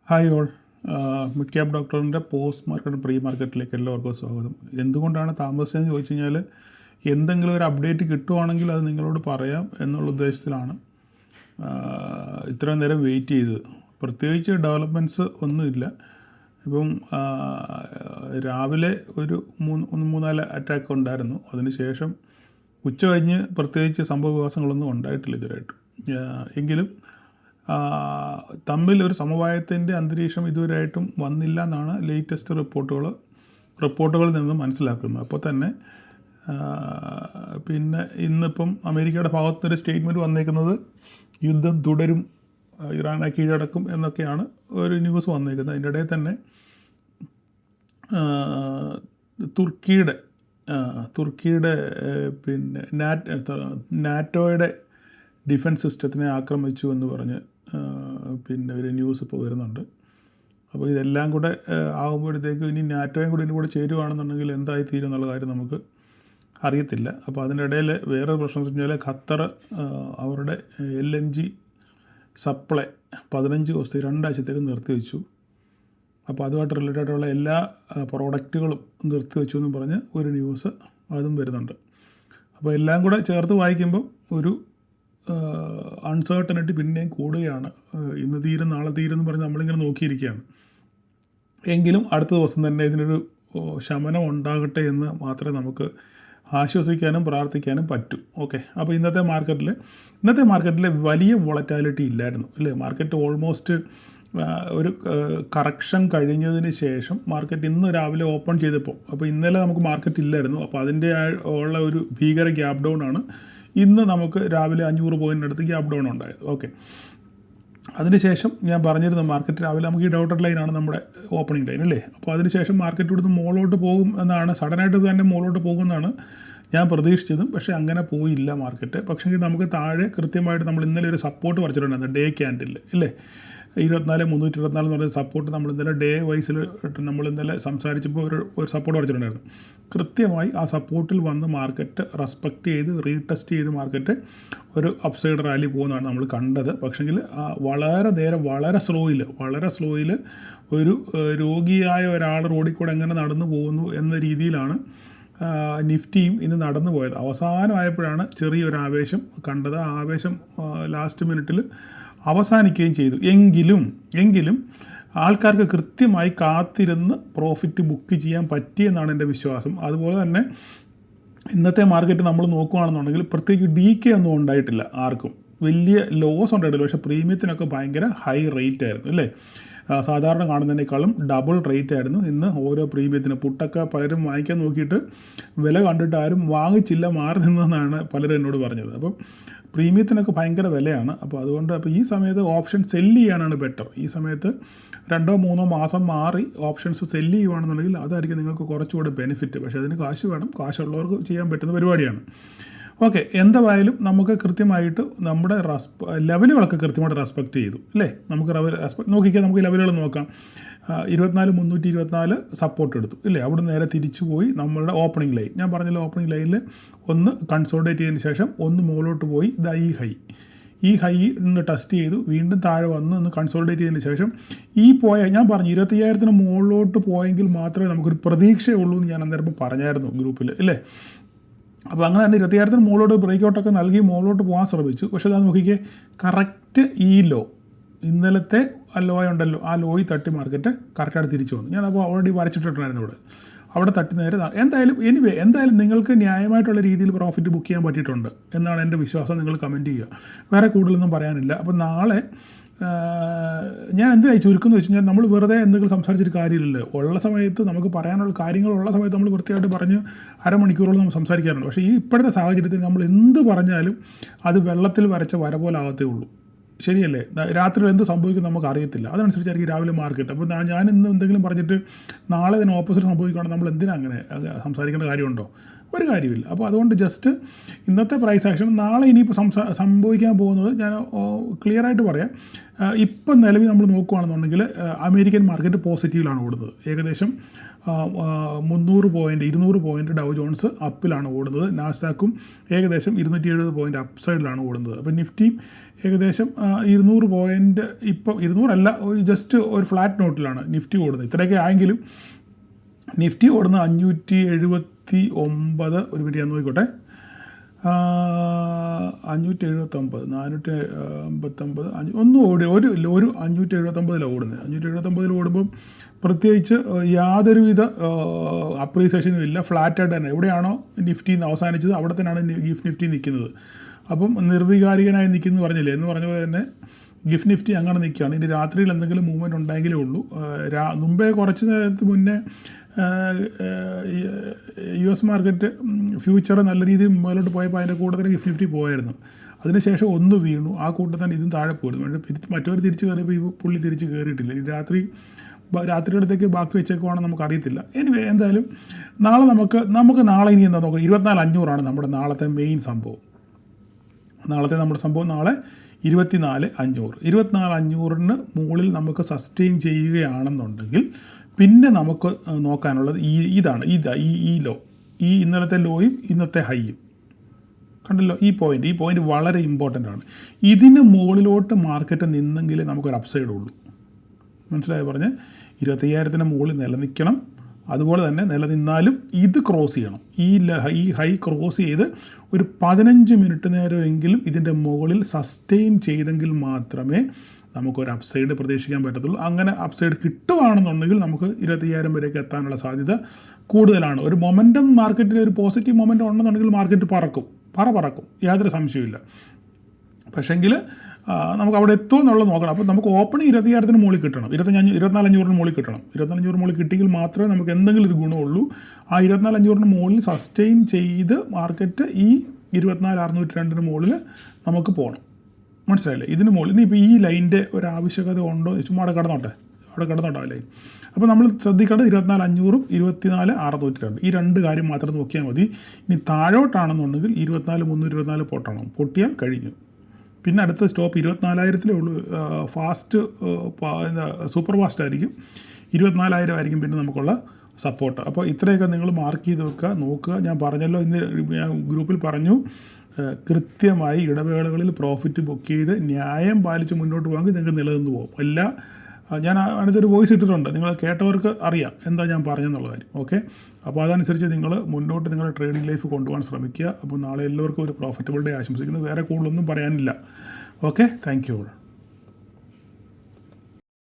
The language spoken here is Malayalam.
Hi all. മിഡ് ക്യാപ് ഡോക്ടറിൻ്റെ പോസ്റ്റ് മാർക്കറ്റ് പ്രീ മാർക്കറ്റിലേക്ക് എല്ലാവർക്കും സ്വാഗതം. എന്തുകൊണ്ടാണ് താമസിച്ചതെന്ന് ചോദിച്ചു കഴിഞ്ഞാൽ എന്തെങ്കിലും ഒരു അപ്ഡേറ്റ് കിട്ടുവാണെങ്കിൽ അത് നിങ്ങളോട് പറയാം എന്നുള്ള ഉദ്ദേശത്തിലാണ് ഇത്രയും നേരം വെയിറ്റ് ചെയ്തത്. പ്രത്യേകിച്ച് ഡെവലപ്മെൻറ്റ്സ് ഒന്നുമില്ല. ഇപ്പം രാവിലെ ഒരു മൂന്നാല് അറ്റാക്ക് ഉണ്ടായിരുന്നു. അതിനുശേഷം ഉച്ച കഴിഞ്ഞ് പ്രത്യേകിച്ച് സംഭവ വികാസങ്ങളൊന്നും ഉണ്ടായിട്ടില്ല ഇതുവരെയായിട്ട്. എങ്കിലും തമ്മിൽ ഒരു സമവായത്തിൻ്റെ അന്തരീക്ഷം ഇതുവരെയായിട്ടും വന്നില്ല എന്നാണ് ലേറ്റസ്റ്റ് റിപ്പോർട്ടുകളിൽ നിന്ന് മനസ്സിലാക്കുന്നത്. അപ്പോൾ തന്നെ പിന്നെ ഇന്നിപ്പം അമേരിക്കയുടെ ഭാഗത്തുനിന്നൊരു സ്റ്റേറ്റ്മെൻറ്റ് വന്നേക്കുന്നത് യുദ്ധം തുടരും, ഇറാനെ കീഴടക്കും എന്നൊക്കെയാണ് ഒരു ന്യൂസ് വന്നേക്കുന്നത്. അതിൻ്റെ ഇടയിൽ തന്നെ തുർക്കിയുടെ പിന്നെ നാറ്റോയുടെ ഡിഫൻസ് സിസ്റ്റത്തിനെ ആക്രമിച്ചു എന്ന് പറഞ്ഞ് പിന്നെ ഒരു ന്യൂസ് ഇപ്പോൾ വരുന്നുണ്ട്. അപ്പോൾ ഇതെല്ലാം കൂടെ ആകുമ്പോഴത്തേക്കും ഇനി നാറ്റോയും കൂടി ഇതിൻ്റെ കൂടെ ചേരുവാണെന്നുണ്ടെങ്കിൽ എന്തായി തീരും എന്നുള്ള കാര്യം നമുക്ക് അറിയത്തില്ല. അപ്പോൾ അതിൻ്റെ ഇടയിൽ വേറെ പ്രശ്നം എന്ന് വെച്ചാൽ ഖത്തർ അവരുടെ LNG സപ്ലൈ 15 ദിവസത്തേക്ക് 2 ആഴ്ചത്തേക്ക് നിർത്തിവെച്ചു. അപ്പോൾ അതുമായിട്ട് റിലേറ്റഡ് ആയിട്ടുള്ള എല്ലാ പ്രോഡക്റ്റുകളും നിർത്തിവെച്ചു എന്നും പറഞ്ഞ് ഒരു ന്യൂസ് അതും വരുന്നുണ്ട്. അപ്പോൾ എല്ലാം കൂടെ ചേർത്ത് വായിക്കുമ്പോൾ ഒരു അൺസർട്ടനിറ്റി പിന്നെയും കൂടുകയാണ്. ഇന്ന് തീരും നാളെ തീരും എന്ന് പറഞ്ഞ് നമ്മളിങ്ങനെ നോക്കിയിരിക്കുകയാണ്. എങ്കിലും അടുത്ത ദിവസം തന്നെ ഇതിനൊരു ശമനം ഉണ്ടാകട്ടെ എന്ന് മാത്രമേ നമുക്ക് ആശ്വസിക്കാനും പ്രാർത്ഥിക്കാനും പറ്റൂ. ഓക്കെ, അപ്പോൾ ഇന്നത്തെ മാർക്കറ്റിൽ വലിയ വോളറ്റാലിറ്റി ഇല്ലായിരുന്നു അല്ലേ. മാർക്കറ്റ് ഓൾമോസ്റ്റ് ഒരു കറക്ഷൻ കഴിഞ്ഞതിന് ശേഷം മാർക്കറ്റ് ഇന്ന് രാവിലെ ഓപ്പൺ ചെയ്തപ്പോൾ, അപ്പോൾ ഇന്നലെ നമുക്ക് മാർക്കറ്റ് ഇല്ലായിരുന്നു. അപ്പോൾ അതിൻ്റെ ഉള്ള ഒരു ഭീകര ഗ്യാപ് ഡൗൺ ആണ് ഇന്ന് നമുക്ക് രാവിലെ 500 പോയിൻ്റിനടുത്ത് ഗ്യാപ് ഡൗൺ ഉണ്ടായത്. ഓക്കെ, അതിനുശേഷം ഞാൻ പറഞ്ഞിരുന്നു മാർക്കറ്റ് രാവിലെ നമുക്ക് ഈ ഡൗട്ടഡ് ലൈനാണ് നമ്മുടെ ഓപ്പണിംഗ് ലൈൻ അല്ലേ. അപ്പോൾ അതിനുശേഷം മാർക്കറ്റ് ഇവിടുന്ന് മുകളിലോട്ട് പോകും എന്നാണ്, സഡനായിട്ട് തന്നെ മുകളിലോട്ട് പോകുമെന്നാണ് ഞാൻ പ്രതീക്ഷിച്ചതും. പക്ഷേ അങ്ങനെ പോയില്ല മാർക്കറ്റ്. പക്ഷേ നമുക്ക് താഴെ കൃത്യമായിട്ട് നമ്മൾ ഇന്നലെ ഒരു സപ്പോർട്ട് വരച്ചിട്ടുണ്ടായിരുന്നു ഡേ ക്യാൻഡിൽ ഇല്ലേ. 24,324 എന്ന് പറയുന്ന സപ്പോർട്ട് നമ്മൾ ഇന്നലെ ഡേ വൈസിൽ നമ്മൾ ഇന്നലെ സംസാരിച്ചപ്പോൾ ഒരു സപ്പോർട്ട് വരച്ചിട്ടുണ്ടായിരുന്നു. കൃത്യമായി ആ സപ്പോർട്ടിൽ വന്ന് മാർക്കറ്റ് റെസ്പെക്റ്റ് ചെയ്ത് റീടെസ്റ്റ് ചെയ്ത് മാർക്കറ്റ് ഒരു അപ്സൈഡ് റാലി പോകുന്നതാണ് നമ്മൾ കണ്ടത്. പക്ഷേങ്കിൽ വളരെ നേരം വളരെ സ്ലോയിൽ ഒരു രോഗിയായ ഒരാൾ റോഡിൽ കൂടെ എങ്ങനെ നടന്നു പോകുന്നു എന്ന രീതിയിലാണ് നിഫ്റ്റിയും ഇന്ന് നടന്നു പോയത്. അവസാനമായപ്പോഴാണ് ചെറിയൊരു ആവേശം കണ്ടത്. ആ ആവേശം ലാസ്റ്റ് മിനിറ്റിൽ അവസാനിക്കുകയും ചെയ്തു. എങ്കിലും ആൾക്കാർക്ക് കൃത്യമായി കാത്തിരുന്ന് പ്രോഫിറ്റ് ബുക്ക് ചെയ്യാൻ പറ്റിയെന്നാണ് എൻ്റെ വിശ്വാസം. അതുപോലെ തന്നെ ഇന്നത്തെ മാർക്കറ്റ് നമ്മൾ നോക്കുകയാണെന്നുണ്ടെങ്കിൽ പ്രത്യേകിച്ച് DK ഒന്നും ഉണ്ടായിട്ടില്ല, ആർക്കും വലിയ ലോസ് ഉണ്ടായിട്ടില്ല. പക്ഷേ പ്രീമിയത്തിനൊക്കെ ഭയങ്കര ഹൈ റേറ്റ് ആയിരുന്നു അല്ലേ. സാധാരണ കാണുന്നതിനേക്കാളും ഡബിൾ റേറ്റ് ആയിരുന്നു ഇന്ന് ഓരോ പ്രീമിയത്തിന്. പുട്ടൊക്കെ പലരും വാങ്ങിക്കാൻ നോക്കിയിട്ട് വില കണ്ടിട്ട് ആരും വാങ്ങിച്ചില്ല, മാറി നിന്നെന്നാണ് പലരും എന്നോട് പറഞ്ഞത്. അപ്പം പ്രീമിയത്തിനൊക്കെ ഭയങ്കര വിലയാണ്. അപ്പോൾ ഈ സമയത്ത് ഓപ്ഷൻ സെല്ല് ചെയ്യാനാണ് ബെറ്റർ. ഈ സമയത്ത് 2-3 മാസം മാറി ഓപ്ഷൻസ് സെല്ല് ചെയ്യുകയാണെന്നുണ്ടെങ്കിൽ അതായിരിക്കും നിങ്ങൾക്ക് കുറച്ചുകൂടെ ബെനിഫിറ്റ്. പക്ഷേ അതിന് കാശ് വേണം. കാശുള്ളവർക്ക് ചെയ്യാൻ പറ്റുന്ന പരിപാടിയാണ്. ഓക്കെ, എന്തായാലും നമുക്ക് കൃത്യമായിട്ട് നമ്മുടെ ലെവലുകളൊക്കെ കൃത്യമായിട്ട് റെസ്പെക്റ്റ് ചെയ്തു അല്ലേ. നമുക്ക് നോക്കിക്കാൻ നമുക്ക് ലെവലുകൾ നോക്കാം. 24,324 സപ്പോർട്ട് എടുത്തു ഇല്ലേ. അവിടെ നേരെ തിരിച്ചു പോയി നമ്മളുടെ ഓപ്പണിംഗ് ലൈൻ, ഞാൻ പറഞ്ഞല്ലോ ഓപ്പണിംഗ് ലൈനിൽ ഒന്ന് കൺസോൾട്ടേറ്റ് ചെയ്തതിന് ശേഷം ഒന്ന് മുകളിലോട്ട് പോയി ഈ ഹൈ ഒന്ന് ടെസ്റ്റ് ചെയ്തു, വീണ്ടും താഴെ വന്ന് ഒന്ന് കൺസോൾട്ടേറ്റ് ചെയ്തതിന് ശേഷം ഞാൻ പറഞ്ഞു 25,000 മുകളിലോട്ട് പോയെങ്കിൽ മാത്രമേ നമുക്കൊരു പ്രതീക്ഷയുള്ളൂ എന്ന് ഞാൻ അന്നേരം പറഞ്ഞായിരുന്നു ഗ്രൂപ്പിൽ അല്ലേ. അപ്പോൾ അങ്ങനെ തന്നെ 25,000 മുകളിലോട്ട് ബ്രേക്ക് ഔട്ടൊക്കെ നൽകി മുകളിലോട്ട് പോകാൻ ശ്രമിച്ചു. പക്ഷേ അത് നോക്കിക്കേ, കറക്റ്റ് ഈ ലോ ഇന്നലത്തെ ഉണ്ടല്ലോ, ആ ലോയിൽ തട്ടി മാർക്കറ്റ് കറക്റ്റായിട്ട് തിരിച്ചു വന്നു. ഞാനപ്പോൾ ഓൾറെഡി വരച്ചിട്ടുണ്ടായിരുന്നു അവിടെ തട്ടി നേരെ. എന്തായാലും നിങ്ങൾക്ക് ന്യായമായിട്ടുള്ള രീതിയിൽ പ്രോഫിറ്റ് ബുക്ക് ചെയ്യാൻ പറ്റിയിട്ടുണ്ട് എന്നാണ് എൻ്റെ വിശ്വാസം. നിങ്ങൾ കമൻറ്റ് ചെയ്യുക. വേറെ കൂടുതലൊന്നും പറയാനില്ല. അപ്പോൾ നാളെ ഞാൻ എന്തിനായി ചുരുക്കം വെച്ച് കഴിഞ്ഞാൽ നമ്മൾ വെറുതെ എന്തെങ്കിലും സംസാരിച്ചിട്ട് കാര്യമില്ലല്ലോ. ഉള്ള സമയത്ത് നമുക്ക് പറയാനുള്ള കാര്യങ്ങളുള്ള സമയത്ത് നമ്മൾ വൃത്തിയായിട്ട് പറഞ്ഞ് അരമണിക്കൂറോളം നമ്മൾ സംസാരിക്കാറുണ്ട്. പക്ഷേ ഈ ഇപ്പോഴത്തെ സാഹചര്യത്തിൽ നമ്മൾ എന്ത് പറഞ്ഞാലും അത് വെള്ളത്തിൽ വരച്ച വര പോലെ ആകത്തേ ഉള്ളൂ. ശരിയല്ലേ. രാത്രി എന്ത് സംഭവിക്കും നമുക്ക് അറിയത്തില്ല. അതനുസരിച്ചായിരിക്കും രാവിലെ മാർക്കറ്റ്. അപ്പോൾ ഞാൻ ഇന്ന് എന്തെങ്കിലും പറഞ്ഞിട്ട് നാളെ ഇതിന് ഓപ്പോസിറ്റ് സംഭവിക്കുകയാണെങ്കിൽ നമ്മൾ എന്തിനാ അങ്ങനെ സംസാരിക്കേണ്ട കാര്യമുണ്ടോ? ഒരു കാര്യമില്ല. അപ്പോൾ അതുകൊണ്ട് ജസ്റ്റ് ഇന്നത്തെ പ്രൈസ് ആക്ഷൻ നാളെ ഇനിയിപ്പോൾ സംഭവിക്കാൻ പോകുന്നത് ഞാൻ ക്ലിയറായിട്ട് പറയാം. ഇപ്പം നിലവിൽ നമ്മൾ നോക്കുകയാണെന്നുണ്ടെങ്കിൽ അമേരിക്കൻ മാർക്കറ്റ് പോസിറ്റീവിലാണ് ഓടുന്നത്. ഏകദേശം 300 പോയിൻറ്റ് 200 പോയിൻറ്റ് ഡൗ ജോൺസ് അപ്പിലാണ് ഓടുന്നത്. നാസ്ഡാക്കും ഏകദേശം 270 പോയിൻറ്റ് അപ്പ് സൈഡിലാണ് ഓടുന്നത്. അപ്പോൾ നിഫ്റ്റിയും ഏകദേശം 200 പോയിൻ്റ്, ഇപ്പം 200 ഒരു ജസ്റ്റ് ഒരു ഫ്ലാറ്റ് നോട്ടിലാണ് നിഫ്റ്റി ഓടുന്നത്. ഇത്രയൊക്കെ ആയെങ്കിലും നിഫ്റ്റി ഓടുന്നത് 579, ഒരു മിനിറ്റ് ഞാൻ നോക്കിക്കോട്ടെ, 579, 459, ഒന്നും ഓടി ഒരു 579 ഓടുന്നത്. 579 ഓടുമ്പം പ്രത്യേകിച്ച് യാതൊരുവിധ അപ്രീസിയേഷനും ഇല്ല, ഫ്ലാറ്റായിട്ട് തന്നെ എവിടെയാണോ നിഫ്റ്റി അവസാനിച്ചത് അവിടെ തന്നെയാണ് നിഫ്റ്റി നിൽക്കുന്നത്. അപ്പം നിർവികാരികനായി നിൽക്കുന്നു പറഞ്ഞില്ലേ, എന്ന് പറഞ്ഞ പോലെ തന്നെ നിഫ്റ്റി അങ്ങനെ നിൽക്കുകയാണ്. ഇനി രാത്രിയിൽ എന്തെങ്കിലും മൂവ്മെൻറ്റ് ഉണ്ടെങ്കിലേ ഉള്ളൂ. മുമ്പേ കുറച്ച് നേരത്തെ മുന്നേ US മാർക്കറ്റ് ഫ്യൂച്ചർ നല്ല രീതിയിൽ മുകളിലോട്ട് പോയപ്പോൾ അതിൻ്റെ കൂട്ടത്തിൽ നിഫ്റ്റി പോയായിരുന്നു. അതിനുശേഷം ഒന്ന് വീണു, ആ കൂട്ടത്തിൽ ഇതും താഴെ പോയിരുന്നു. പക്ഷേ മറ്റവർ തിരിച്ച് കയറിയപ്പോൾ ഈ പുള്ളി തിരിച്ച് കയറിയിട്ടില്ല. ഈ രാത്രിയിടത്തേക്ക് ബാക്കി വെച്ചേക്കുവാണെന്ന് നമുക്കറിയത്തില്ല. എനിവേ, എന്തായാലും നാളെ നമുക്ക് നാളെ ഇനി എന്താ നോക്കാം, 24,500 നമ്മുടെ നാളത്തെ മെയിൻ സംഭവം. നമ്മുടെ സംഭവം നാളെ 24,500. 24,500 മുകളിൽ നമുക്ക് സസ്റ്റെയിൻ ചെയ്യുകയാണെന്നുണ്ടെങ്കിൽ പിന്നെ നമുക്ക് നോക്കാനുള്ളത് ഇതാണ് ഈ ലോ, ഈ ഇന്നലത്തെ ലോയും ഇന്നത്തെ ഹൈയും കണ്ടല്ലോ. ഈ പോയിൻ്റ് വളരെ ഇമ്പോർട്ടൻ്റ് ആണ്. ഇതിന് മുകളിലോട്ട് മാർക്കറ്റ് നിന്നെങ്കിലേ നമുക്കൊരു അപ്സൈഡ് ഉള്ളൂ. മനസ്സിലായി പറഞ്ഞ് 25,000 മുകളിൽ നിലനിൽക്കണം. അതുപോലെ തന്നെ നിലനിന്നാലും ഇത് ക്രോസ് ചെയ്യണം. ഈ ഹൈ ക്രോസ് ചെയ്ത് ഒരു 15 മിനിറ്റ് നേരമെങ്കിലും ഇതിൻ്റെ മുകളിൽ സസ്റ്റെയിൻ ചെയ്തെങ്കിൽ മാത്രമേ നമുക്കൊരു അപ്സൈഡ് പ്രതീക്ഷിക്കാൻ പറ്റത്തുള്ളൂ. അങ്ങനെ അപ്സൈഡ് കിട്ടുകയാണെന്നുണ്ടെങ്കിൽ നമുക്ക് 25,000 വരെയൊക്കെ എത്താനുള്ള സാധ്യത കൂടുതലാണ്. ഒരു മൊമെൻറ്റം മാർക്കറ്റിൽ ഒരു പോസിറ്റീവ് മൊമെൻറ്റം ഉണ്ടെന്നുണ്ടെങ്കിൽ മാർക്കറ്റ് പറക്കും, യാതൊരു സംശയമില്ല. പക്ഷേങ്കിൽ നമുക്ക് അവിടെ എത്തുമോ എന്നുള്ളത് നോക്കണം. അപ്പോൾ നമുക്ക് ഓപ്പൺ 20,000 മുകളിൽ കിട്ടണം, 24,500 മുകളിൽ കിട്ടണം. 24,500 മുകളിൽ കിട്ടിയെങ്കിൽ മാത്രമേ നമുക്ക് എന്തെങ്കിലും ഒരു ഗുണമുള്ളൂ. ആ 24,500 മുകളിൽ സസ്റ്റെയിൻ ചെയ്ത് മാർക്കറ്റ് ഈ 24,602 മുകളിൽ നമുക്ക് പോകണം. മനസ്സിലായില്ലേ? ഇതിന് മുകളിൽ ഇനി ഇപ്പോൾ ഈ ലൈൻ്റെ ഒരു ആവശ്യകത ഉണ്ടോ, ചുമ്മാ അവിടെ കിടന്നോട്ടെ ആ ലൈൻ. അപ്പോൾ നമ്മൾ ശ്രദ്ധിക്കേണ്ടത് 24,500ഉം 24,602 ഈ രണ്ട് കാര്യം മാത്രം നോക്കിയാൽ മതി. ഇനി താഴോട്ടാണെന്നുണ്ടെങ്കിൽ 24,324 പൊട്ടിയാൽ കഴിഞ്ഞു. പിന്നെ അടുത്ത സ്റ്റോപ്പ് 24,000 ഉള്ളൂ. സൂപ്പർ ഫാസ്റ്റ് ആയിരിക്കും. 24,000 ആയിരിക്കും പിന്നെ നമുക്കുള്ള സപ്പോർട്ട്. അപ്പോൾ ഇത്രയൊക്കെ നിങ്ങൾ മാർക്ക് ചെയ്ത് നോക്കുക. ഞാൻ പറഞ്ഞല്ലോ, ഞാൻ ഗ്രൂപ്പിൽ പറഞ്ഞു, കൃത്യമായി ഇടവേളകളിൽ പ്രോഫിറ്റ് ബുക്ക് ചെയ്ത് ന്യായം പാലിച്ച് മുന്നോട്ട് പോകാമെങ്കിൽ നിങ്ങൾക്ക് നിലനിന്ന് പോകും. ഞാൻ അടുത്തൊരു വോയിസ് ഇട്ടിട്ടുണ്ട്, നിങ്ങൾ കേട്ടവർക്ക് അറിയാം എന്താ ഞാൻ പറഞ്ഞെന്നുള്ള കാര്യം. ഓക്കെ, അപ്പോൾ അതനുസരിച്ച് നിങ്ങൾ മുന്നോട്ട് നിങ്ങളുടെ ട്രേഡിംഗ് ലൈഫ് കൊണ്ടുപോകാൻ ശ്രമിക്കുക. അപ്പോൾ നാളെ എല്ലാവർക്കും ഒരു പ്രോഫിറ്റബിൾ ഡേ ആശംസിക്കുന്നു. വേറെ കൂടുതലൊന്നും പറയാനില്ല. Okay, thank you.